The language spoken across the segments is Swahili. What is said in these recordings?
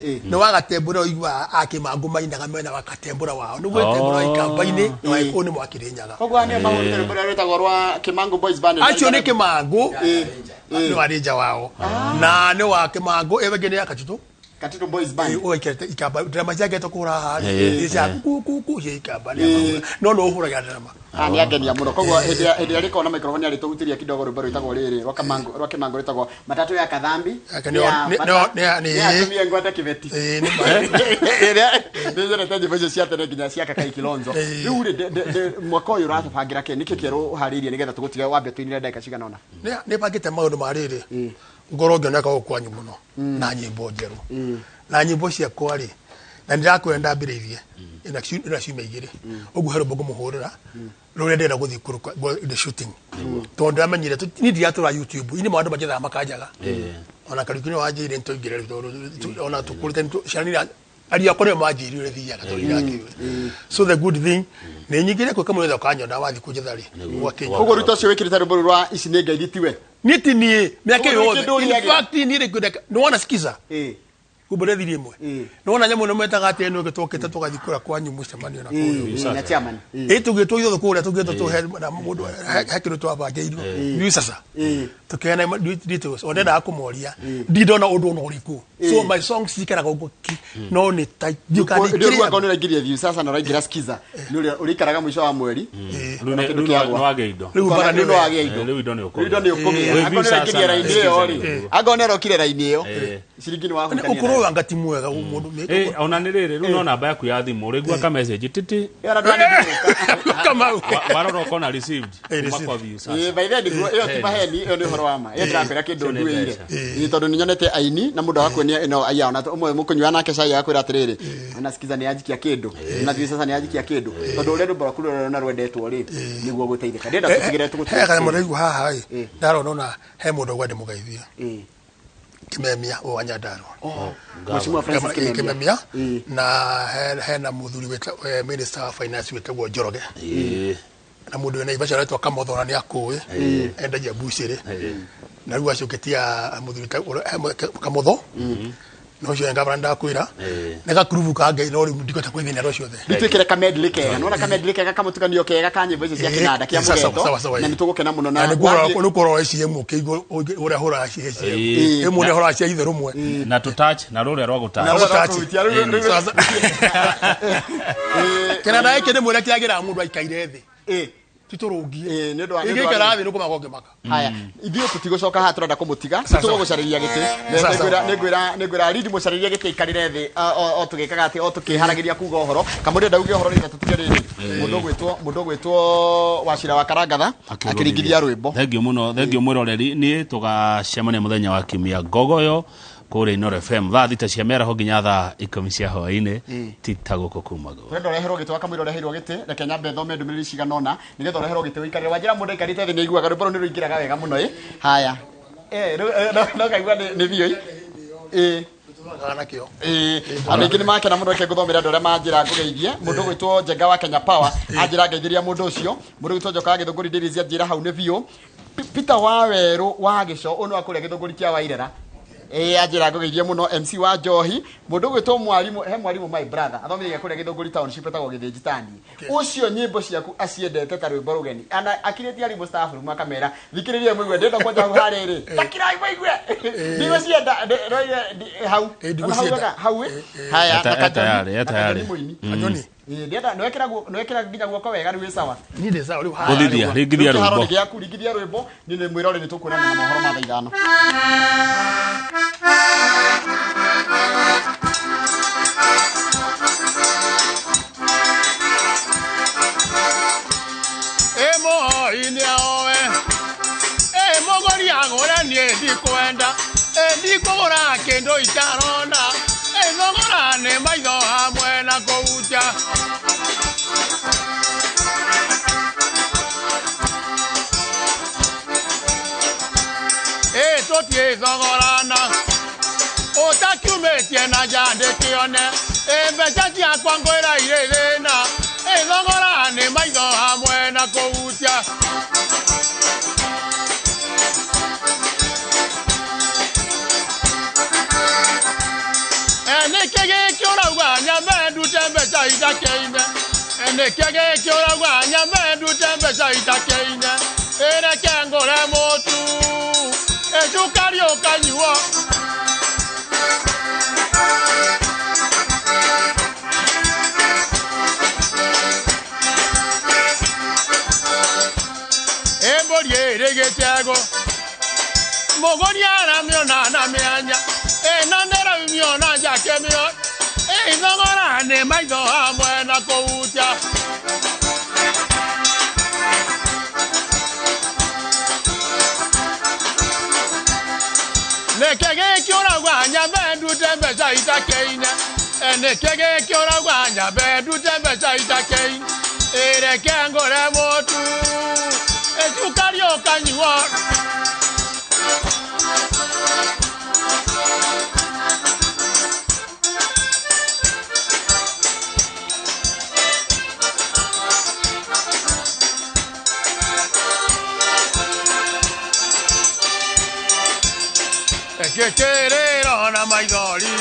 no wagatembura igwa akimangu maina gamena wakatembura wao no gwetembura ikambaini no ikoni mwakirenyaga kogwa ne mahurire mbere retagwo rwa Kimangu Boys Band acho ne Kimangu no areja wao na ne wa Kimangu ebegene yakatuto Katito Boys Band o ikete ikaba drama yake to kura hari isa ku ye ikaba no hura ya drama ni ageni ya muno kogwa hede ariko na microphone ari tugutiria kidogo rubero itagwo riri rwa Kimangu retagwo matatu ya kadhambi ne atumie ngwata kiveti ndio netaje voice cia tene ginya cia Kakai Kilonzo riu mwaka uyu ratabangira ke niki kero haririe nigetha tugutiga wambe twinire ndaka cigana ona ne pagite maundu mariri ngoro ngioneka gukwanyu muno na nyimbo njeru na nyimbo cia kwari na ndirakwenda mbiririe ina ciuma igiri ugu hero bogo muhurira rore ndera guthi kuru the shooting tondu amenyire ni ndiatura YouTube ini maundu majitha makajaga ona karikino wajire ntoigire ona tukurite shani ari akore majiri ure thia gatorira so the good thing ne nyigire ko kamwe tha kanyona wathi kujithari gwa Kenya ugo rito cio wikirite rubero rwa ici ne ngaithitiwe niti ni miaka yothe in fact ni rekunda no wana sikiza kubore thiri imwe no wana nyamu no metaga ate no gitokete tugathikura kwa nyumu cemanio na kuyo na chairman tugitwo itho kuria tugitwo tuhe na mundu hakiro twabangeirwo ni sasa tukena details onenda akumoria ndidona undu no riku so my song sikaraga ugo no ni tight ndio ngone ragiria view sasa na ragira skiza nuri urikaraga mwisho wa mweri no ageido riu bana ni no ageido riu ido ni ukomia agone ragiria raini yo ri agone rokire raini yo ciringi ni wahukania ukuru wangati mwega mundu ona ni riri riu no namba yaku ya thimu rigwa ka message titi kama waroro kona received kwa view sasa by the way yo kibaheni yo ni horo wama yo ndirakwira kindu nduire ni tondu ni nyonete aini na mundu wakwenia ino aya ona umwe mukunywa nake cai yakwira atiriri ona sikiza ni ajikia kindu na thii sasa ni ajikia kindu tondu ure ndumba kuru na rwendetwo ri niguo guteithika ndenda tutigire tuguteithia kana mundu haha ndarona ona he mundu gwende mugeithia Kimemia o Wanyadaro Mheshimiwa Francis Kimemia na hena muthuri weta minister of finance wetagwo Njoroge na mundu ena ibashara wetwa Kamothora ni akuwe endagia buciri na riu acoketia muthuri Kamotho no cio ngabra ndakwira nega kuruvu ka ngai no riu ndikota kwithina ro ciothe nditwikire ka medley kega nona ka medley kega kamutukanio kega ka nyimbo icio cia kinanda kia mugeto na nitugukena muno na ni koro eci mu kigo ura hora ci eci emu ne hora ci ithe rumwe na to touch na rore rwa gutach kana kene mwera kiagira mundu aikaire thi titurugie igikara thi nukuma gokemaka haya ithio tutigocoka ha turenda kumutiga tugugucariria giti negwira lead mucariria giti ikarire thi o tugikaga ati o tukiharagiria kuga uhoro kamundi ndauge uhoro ni tutigiriri mundu gwitwo Wachira wa Karangatha akiringithia rwimbo thengio muno thengio mwiroreri ni tugacemania muthenya wa kimia ngogoyo kure Inoro FM thita cia mera ho nginya tha 10 cia hwaini titaguko kumago twendo reherwo gitwa kamwiro reherwo giti reke nyambe thome ndumiriri ciganona nigetha reherwo giti wikarire Wanjira mundu ikarite thi ni iguaga rwimbo ni ruingiraga wega muno haya no kaigua ni bio anengini make na mundu reke guthomera ndore manjira ngugeithie mundu gwitwo Njenga wa Kenya Power anjira ngeithiria mundu ucio mundu gwitwo Njoka Githunguri Ndirizi anjira hau ni bio Peter Waweru wa Gico uno akuria Githunguri kia Wairera ajira ngogeithie muno MC wa Njohi mundu gwitwo mwarimu he mwarimu my brother athomirie kuria Githunguri township etagwo Githĩnjitani ucio nyimbo ciaku aciendete ta rwimbo rugeni ana akirĩtie ari mustaff mwaka mera thikiririe mwigwe ndenda kwanja hariri takirai mwigwe ndigo cienda hau hau haya tayari ajoni ndenda nwekera nginya guoko wega ni sawa ni de sawa guthithia ringithia rwimbo ringithia rwimbo ni mwirore ni tukuona na mohoro ma thaithano emo inyaoe mogori agora ni ndikwenda ndikugura kindu itarona thogora ni maitho hamwe na kuuja totie thogorana utakiumetie na jande kione mbeca ciakwa ngwira irĩ thĩna thogora ni maitho hamwe na kuuja ene kege kiora gwanya mendu tembe cha itakeine ene kege kiora gwanya mendu tembe cha itakeine ere kengore motu ejukari okanyuo emboriere getego mogonia na miona na mianya enandera miona jake mio inogora ne maido amwe na koutia nekege kiora gwanya bendu tembe cha itakeine nekege kiora gwanya bendu tembe cha itakeine ere kengore motu ejukari okanyuo Ekekerero na maithori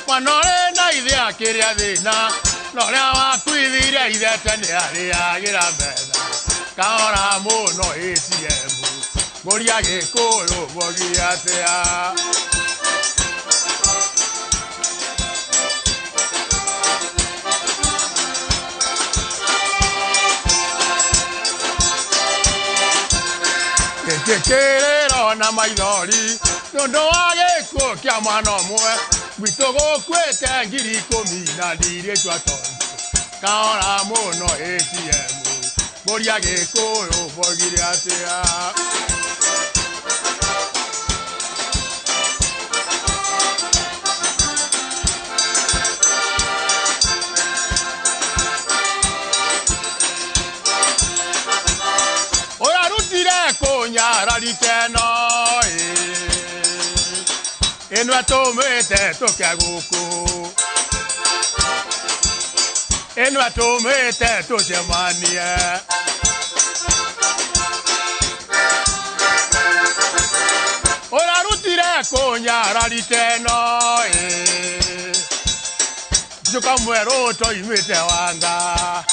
Wanore na idea kiria thina Nore wakwithiria ithe tene ariagira metha Kaora muno ATM Moria gikuyu mogia atia Ekekerero na maithori Nondo agekuo kia mwana mwe Gwitogo kwete ngiri 10 na ndire twatondu Kaora muno ATM Moria gikuyu mogia atia Ora rutire konyara liteno Enwa tomete tokia guku Enwa tomete toshemanie Ora rutire konyara liteno Joka mwero to imete wanga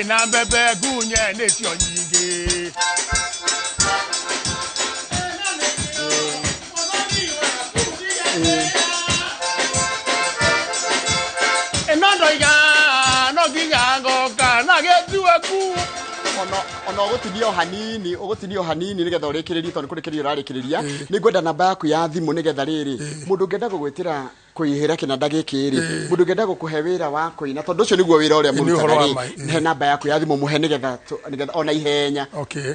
Na mbebe gunye nesio nyingi Enando iga no ginyango kana getuaku ono ogotinio hanini nigetha urikiririe tondu kurikiria urarikiriria ni ngwenda namba yaku ya thimu nigetha riri mundu ngenda gugwitira kuihira kinanda giki ri mundu ngenda gukuhe wira wa kuina tondu ucio niguo wira uria murutaga ri he namba yaku ya thimu muhe nigetha ona ihenya. Okay.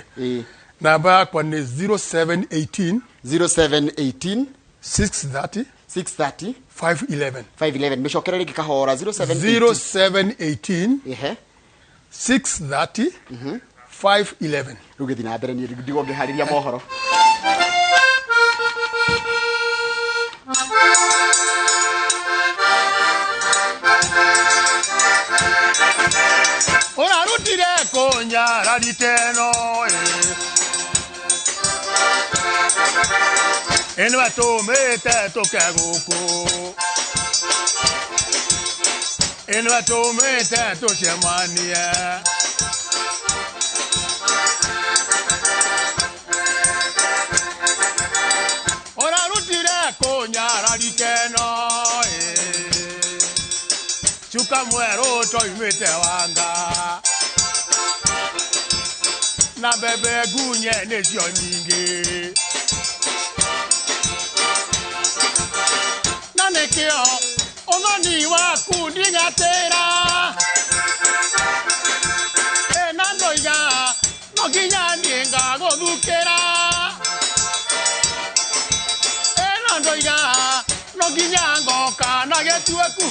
Namba yakwa ni 0718 0718 630 511 micokera ringi kahora 0718 0718 630 511 rugithi na mbere ni ndigo ngihariria mohoro Ora rutire konyara liteno Enwa tomete tokia guku Enwa tomete toshemanie Ora rutire konyara liteno Chuka mwero to imete wanga Na bebe gunye nesio nyingi Nanekeo ononi waku ndingatera Nandoiga no ginya ninga gothukera Nandoiga no ginya ngoka na getuaku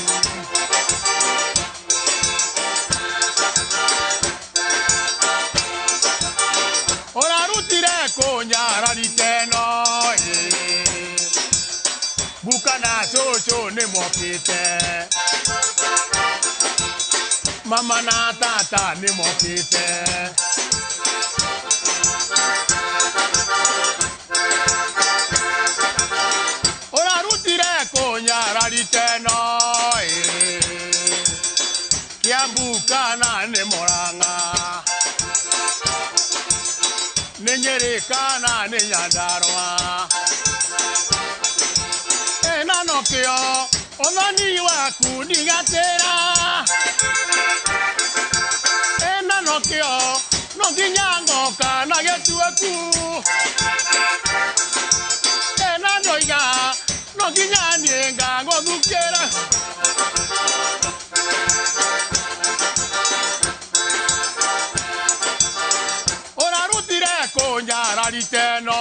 Ora rutire konyara liteno Bukana chocho ne mokite Mama na tata ne mokite Ora rutire kana nĩ Mũrang'a nĩ Nyeri kana nĩ Nyandarua ena no kĩo ũthoni waku ndigatĩra ena no kĩo no nginya ngoka na gĩtuĩku ena ndoiga no nginya niĩ ngagũthukĩra ũrarutire kũnyararite no